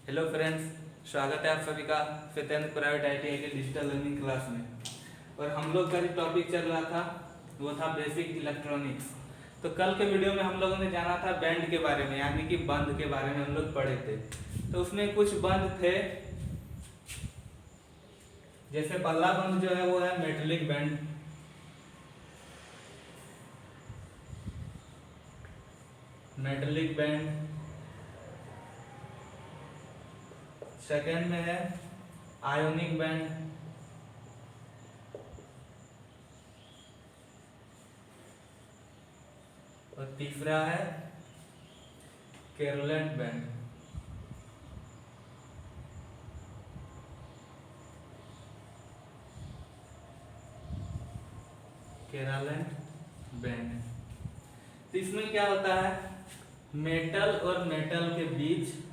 Hello friends, स्वागत है आप सभी का फिफ्थ प्राइवेट आईटीआई के डिजिटल लर्निंग क्लास में। और हम लोग का जो टॉपिक चल रहा था वो था बेसिक इलेक्ट्रॉनिक्स। तो कल के वीडियो में हम लोगों ने जाना था बैंड के बारे में, यानी कि बंद के बारे में हम लोग पढ़े थे। तो उसमें कुछ बंद थे, जैसे पहला बंद जो है वो है metallic band. Metallic band. Second में है आयोनिक बैंड। और तीसरा है केरोलेंट बैंड। केरोलेंट बैंड। तो इसमें क्या होता है, मेटल और मेटल के बीच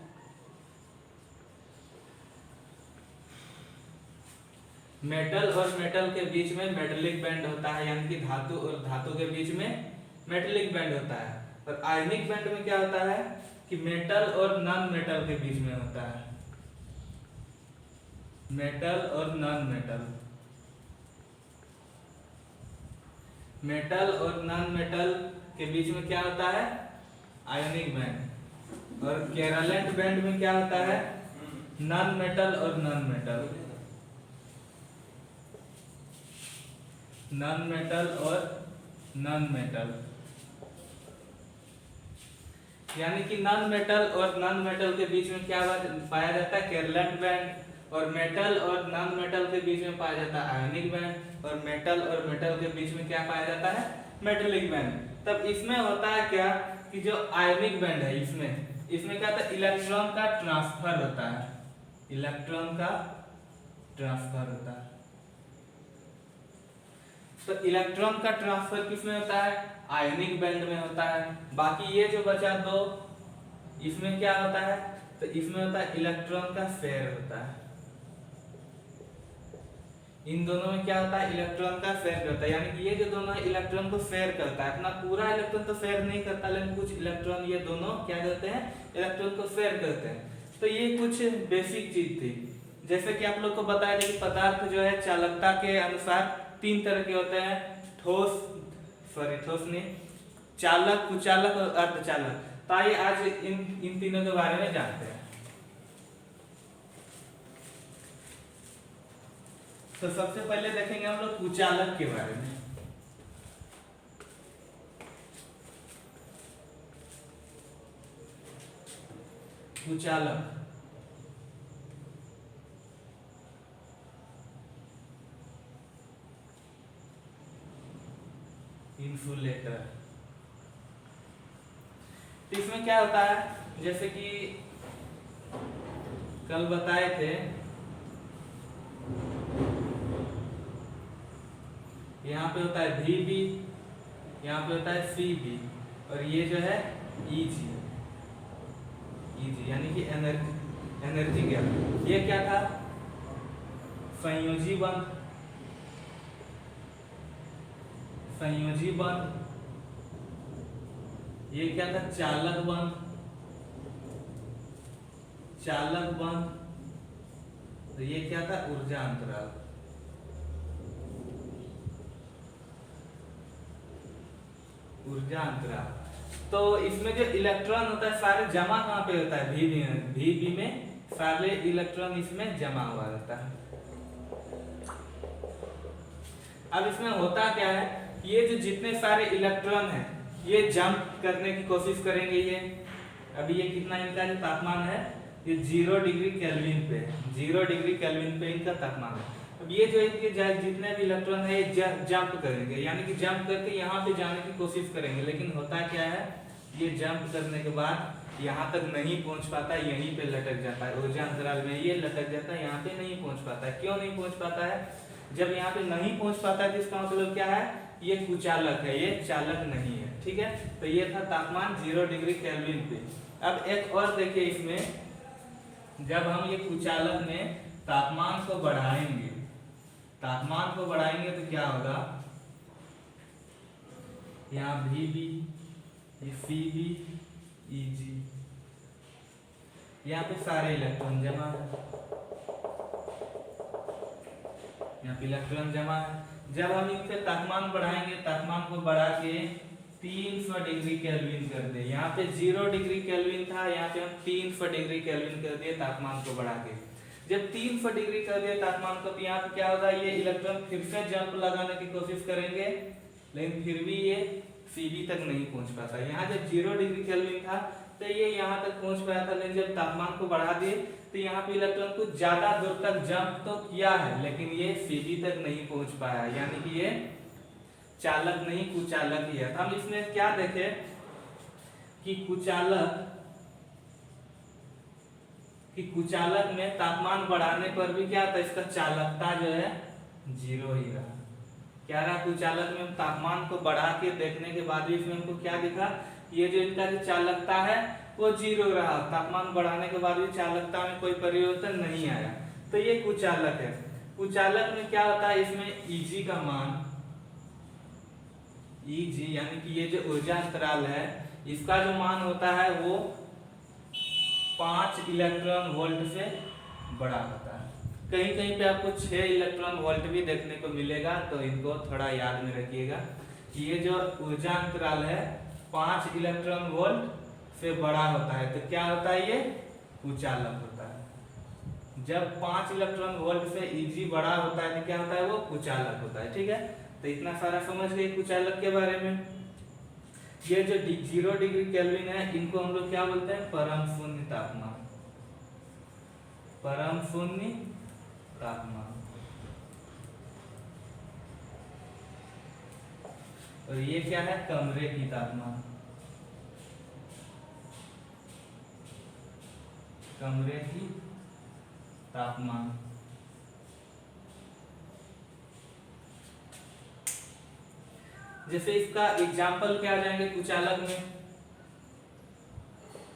मेटल और मेटल के बीच में मेटेलिक बैंड होता है, यानी कि धातु और धातु के बीच में मेटेलिक बैंड होता है। और आयनिक बैंड में क्या होता है कि मेटल और नॉन मेटल के बीच में होता है। मेटल और नॉन मेटल, मेटल और नॉन मेटल के बीच में क्या होता है, आयनिक बैंड। और केरोलेंट बैंड में क्या होता है, नॉन मेटल और नॉन मेटल, नॉन मेटल और नॉन मेटल। यानी कि नॉन मेटल और नॉन मेटल के बीच में क्या पाया जाता है, केरोलेंट बैंड। और मेटल और नॉन मेटल के बीच में पाया जाता है आयनिक बैंड। और मेटल और मेटल के बीच में क्या पाया जाता है, मेटेलिक बैंड। तब इसमें होता है क्या कि जो आयनिक बैंड है इसमें क्या होता है, इलेक्ट्रॉन का ट्रांसफर होता है। इलेक्ट्रॉन का ट्रांसफर होता है। तो इलेक्ट्रॉन का ट्रांसफर किसमें होता है, आयनिक बैंड में होता है। बाकी ये जो बचा दो, इसमें क्या होता है, तो इसमें होता है इलेक्ट्रॉन का शेयर होता है। इन दोनों में क्या होता है, इलेक्ट्रॉन का शेयर करता है। यानी कि ये जो दोनों इलेक्ट्रॉन को शेयर करता है, अपना पूरा इलेक्ट्रॉन तो शेयर नहीं करता, लेकिन कुछ इलेक्ट्रॉन ये दोनों क्या करते हैं, इलेक्ट्रॉन को शेयर करते हैं। तो ये कुछ बेसिक चीज थी। जैसे कि आप लोग को बताया कि पदार्थ जो है चालकता के अनुसार तीन तरह के होते हैं, ठोस नहीं, चालक, कुचालक और अर्धचालक। तो आइए आज इन तीनों के बारे में जानते हैं। तो सबसे पहले देखेंगे हम लोग कुचालक के बारे में। कुचालक, इंसुलेटर। तो इसमें क्या होता है, जैसे कि कल बताए थे, यहाँ पे होता है Vb, यहाँ पे होता है Cb, और ये जो है Eg, यानी कि एनर्जी गैप। ये क्या था, संयोजी बंध, संयोजी बंध। ये क्या था, चालक बंध, चालक बंध। तो ये क्या था, ऊर्जा अंतराल। ऊर्जा अंतराल। तो इसमें जो इलेक्ट्रॉन होता है सारे जमा कहाँ पे होता है, Vb में सारे इलेक्ट्रॉन इसमें जमा हुआ रहता है। अब इसमें होता क्या है, ये जो जितने सारे इलेक्ट्रॉन हैं ये जंप करने की कोशिश करेंगे। ये अभी ये कितना, इनका जो तापमान है ये 0 डिग्री केल्विन पे, 0 डिग्री केल्विन पे इनका तापमान है। अब ये जो इनके जितने भी इलेक्ट्रॉन है ये जंप करेंगे, यानी कि जंप करके यहाँ पे जाने की कोशिश करेंगे। लेकिन होता क्या है, ये जंप करने के बाद यहाँ तक नहीं पहुंच पाता, यहीं पे लटक जाता है, ऊर्जा अंतराल में ये लटक जाता है, यहाँ पे नहीं पहुंच पाता है। क्यों नहीं पहुंच पाता है, जब यहाँ पे नहीं पहुंच पाता है तो इसका मतलब क्या है, ये कुचालक है, ये चालक नहीं है। ठीक है, तो ये था तापमान 0 डिग्री केल्विन पे। अब एक और देखिए, इसमें जब हम ये कुचालक में तापमान को बढ़ाएंगे, तापमान को बढ़ाएंगे तो क्या होगा, यहाँ Vb, ये Cb, Eg, यहाँ पे सारे इलेक्ट्रॉन जमा है, यहाँ पे इलेक्ट्रॉन जमा है। जब हम इनसे तापमान बढ़ाएंगे, तापमान को बढ़ा के 300 डिग्री केल्विन कर दे, यहाँ पे 0 डिग्री केल्विन था, यहाँ पे हम 300 डिग्री केल्विन कर दिए तापमान को बढ़ा के। जब 300 डिग्री कर दिए तापमान को, तो यहाँ पे क्या होगा, ये इलेक्ट्रॉन फिर से जंप लगाने की कोशिश करेंगे, लेकिन फिर भी ये Cb तक नहीं पहुंच पाता। यहाँ जब 0 डिग्री केल्विन था तो ये यहाँ तक पहुंच पाया था, लेकिन जब तापमान को बढ़ा दिए तो यहाँ पे इलेक्ट्रॉन कुछ ज्यादा दूर तक जंप तो किया है, लेकिन ये Cb तक नहीं पहुंच पाया, यानी कि ये चालक नहीं कुचालक ही है। हम इसमें क्या देखे कि कुचालक में तापमान बढ़ाने पर भी क्या था, इसका चालकता जो है 0 ही रहा। क्या रहा, कुचालक में तापमान को बढ़ा के देखने के बाद भी इसमें हमको क्या दिखा, ये जो इनका जो चालकता है वो 0 रहा, तापमान बढ़ाने के बाद भी चालकता में कोई परिवर्तन नहीं आया, तो ये कुचालक है। कुचालक में क्या होता है, इसमें Eg का मान, Eg यानी कि ये जो ऊर्जा अंतराल है, इसका जो मान होता है वो 5 इलेक्ट्रॉन वोल्ट से बड़ा होता है। कहीं कहीं पे आपको 6 इलेक्ट्रॉन वोल्ट भी देखने को मिलेगा, तो इनको थोड़ा याद में रखिएगा कि ये जो ऊर्जा अंतराल है 5 इलेक्ट्रॉन वोल्ट से बड़ा होता है, तो क्या होता है, ये कुचालक होता है। जब 5 इलेक्ट्रॉन वोल्ट से Eg बड़ा होता है तो क्या होता है, वो कुचालक होता है। ठीक है, तो इतना सारा समझ गए कुचालक के बारे में। ये जो 0 डिग्री केल्विन है, इनको हम लोग क्या बोलते हैं, परम शून्य तापमान, परम शून्य तापमान। और ये क्या है, कमरे की तापमान, कमरे की तापमान। जैसे इसका एग्जाम्पल क्या आ जाएंगे कुचालक में,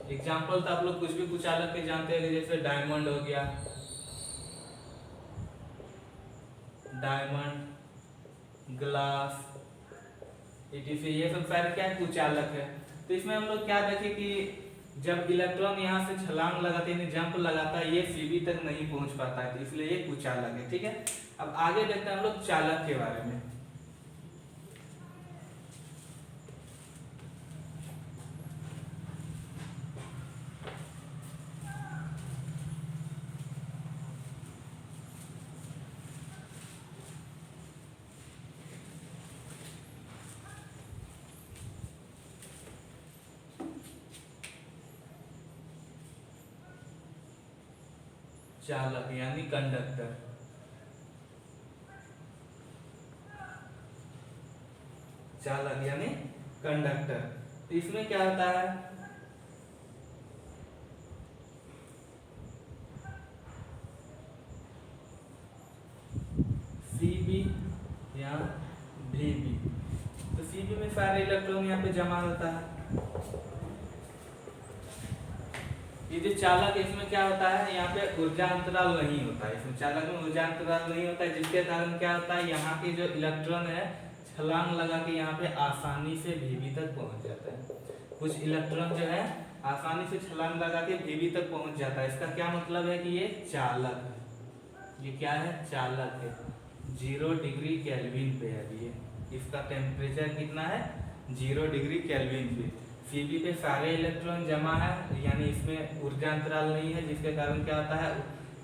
एग्जाम्पल तो आप लोग कुछ भी कुचालक के जानते हैं, जैसे डायमंड हो गया, डायमंड, ग्लास, etc, ये सब सारे क्या है, कुचालक है। तो इसमें हम लोग क्या देखें कि जब इलेक्ट्रॉन यहाँ से छलांग लगाते हैं, जंप लगाता है, ये Cb तक नहीं पहुंच पाता है, तो इसलिए ये कुचालक है। ठीक है, अब आगे देखते हैं हम लोग चालक के बारे में। चालक यानी कंडक्टर, चालक यानी कंडक्टर। तो इसमें क्या होता है, Cb या Vb, तो Cb में सारे इलेक्ट्रॉन यहाँ पे जमा होता है। ये जो चालक है, इसमें क्या होता है, यहाँ पे ऊर्जा अंतराल नहीं होता है, इसमें चालक में ऊर्जा अंतराल नहीं होता है, जिसके कारण क्या होता है, यहाँ के जो इलेक्ट्रॉन है छलांग लगा के यहाँ पे आसानी से Vb तक पहुंच जाता है। कुछ इलेक्ट्रॉन जो है आसानी से छलांग लगा के Vb तक पहुंच जाता है। इसका क्या मतलब है कि ये चालक है। ये क्या है, चालक है। 0 डिग्री केल्विन पे है ये, इसका टेम्परेचर कितना है, 0 डिग्री केल्विन पे। Cb पे सारे इलेक्ट्रॉन जमा है, यानी इसमें ऊर्जा अंतराल नहीं है, जिसके कारण क्या होता है,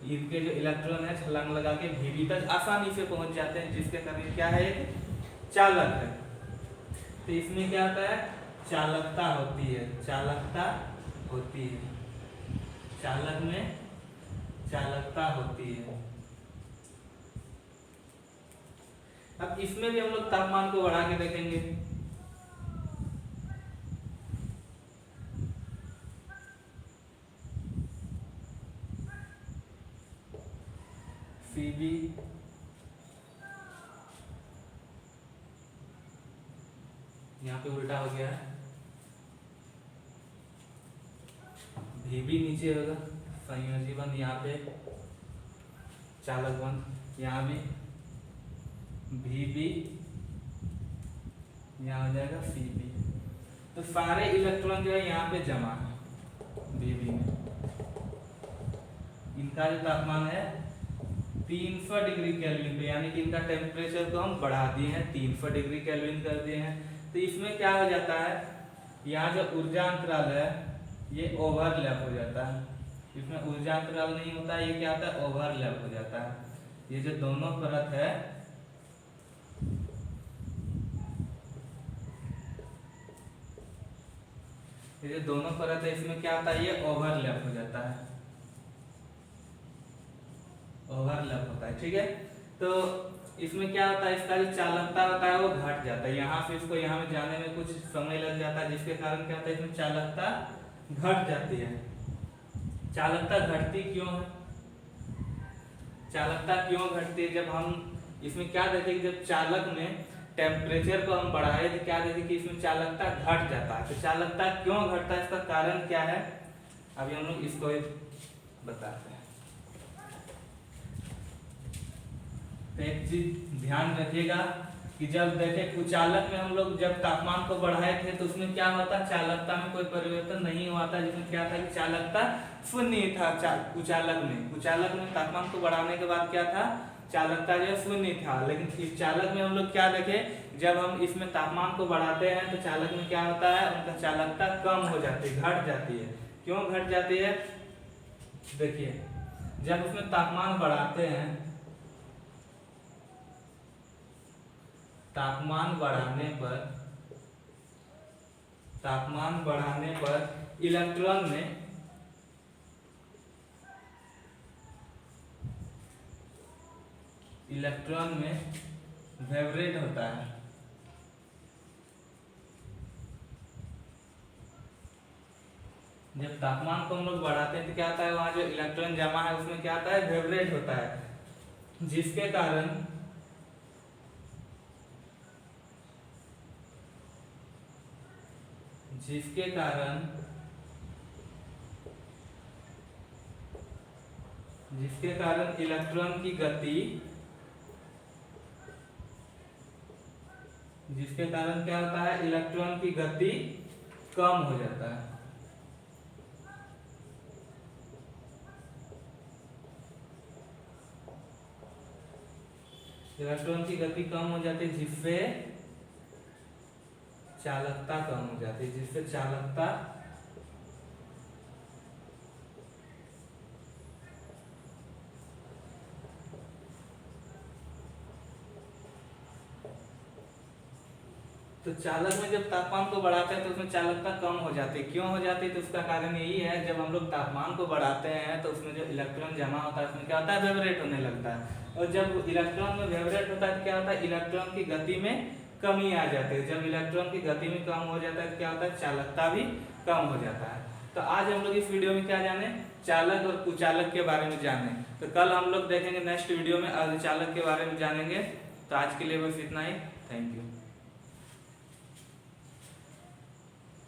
इनके जो इलेक्ट्रॉन है छलांग लगा के Vb तक आसानी से पहुंच जाते हैं, जिसके कारण क्या है, एक चालक है। तो इसमें क्या होता है, चालकता होती है, चालकता होती है, चालक में चालकता होती है। अब इसमें भी हम लोग तापमान को बढ़ा के देखेंगे। Cb यहाँ पे उल्टा हो गया है, Vb नीचे होगा, संयोजी बंध यहाँ पे, चालक बंध यहाँ भी, Vb यहाँ हो जाएगा Cb। तो सारे इलेक्ट्रॉन जो है यहाँ पे जमा है Vb में। इनका जो तापमान है 300 डिग्री केल्विन पे, यानी कि इनका टेम्परेचर को हम बढ़ा दिए हैं, 300 डिग्री केल्विन कर दिए हैं। तो इसमें क्या हो जाता है, यहाँ जो ऊर्जा अंतराल है ये ओवरलैप हो जाता है। इसमें ऊर्जा अंतराल नहीं होता, ये क्या होता है, ओवरलैप हो जाता है। ये जो दोनों परत है ये जो दोनों परत है इसमें क्या होता है, ये ओवरलैप हो जाता है, ओवरलैप होता है। ठीक है, तो इसमें क्या होता है, इसका जो चालकता होता है वो घट जाता है। यहाँ से इसको यहाँ में जाने में कुछ समय लग जाता है, जिसके कारण क्या होता है, इसमें चालकता घट जाती है। चालकता घटती क्यों है, चालकता क्यों घटती है, जब हम इसमें क्या देखें, जब चालक में टेम्परेचर को हम बढ़ाए तो क्या देखें कि इसमें चालकता घट जाता है। तो चालकता क्यों घटता है, इसका कारण क्या है, अभी हम लोग इसको बताते हैं। तो एक चीज ध्यान रखिएगा कि जब देखें कुचालक में हम लोग जब तापमान को बढ़ाए थे तो उसमें क्या होता, चालकता में कोई परिवर्तन नहीं हुआ था, जिसमें क्या था कि चालकता शून्य था। कुचालक में तापमान को बढ़ाने के बाद क्या था, चालकता जो शून्य था। लेकिन इस चालक में हम लोग क्या देखे, जब हम इसमें तापमान को बढ़ाते हैं तो चालक में क्या होता है, उनका चालकता कम हो जाती है, घट जाती है। क्यों घट जाती है, देखिए जब उसमें तापमान बढ़ाते हैं, तापमान बढ़ाने पर इलेक्ट्रॉन में वाइब्रेट होता है। जब तापमान को हम लोग बढ़ाते हैं तो क्या होता है, वहां जो इलेक्ट्रॉन जमा है उसमें क्या होता है, वाइब्रेट होता है, जिसके कारण इलेक्ट्रॉन की गति, जिसके कारण क्या होता है, इलेक्ट्रॉन की गति कम हो जाता है। इलेक्ट्रॉन की गति कम हो जाती है, जिससे चालकता कम हो जाती है, जिससे चालकता तो चालक में जब तापमान को बढ़ाते हैं तो उसमें चालकता कम हो जाती है। क्यों हो जाती है, तो उसका कारण यही है, जब हम लोग तापमान को बढ़ाते हैं तो उसमें जो इलेक्ट्रॉन जमा होता है उसमें क्या होता है, वाइब्रेट होने लगता है। और जब इलेक्ट्रॉन में वाइब्रेट होता है तो क्या होता है, इलेक्ट्रॉन की गति में कमी आ जाती है। जब इलेक्ट्रॉन की गति में कम हो जाता है तो क्या होता है, चालकता भी कम हो जाता है। तो आज हम लोग इस वीडियो में क्या जाने, चालक और कुचालक के बारे में जाने। तो कल हम लोग देखेंगे नेक्स्ट वीडियो में अर्धचालक के बारे में जानेंगे। तो आज के लिए बस इतना ही, थैंक यू।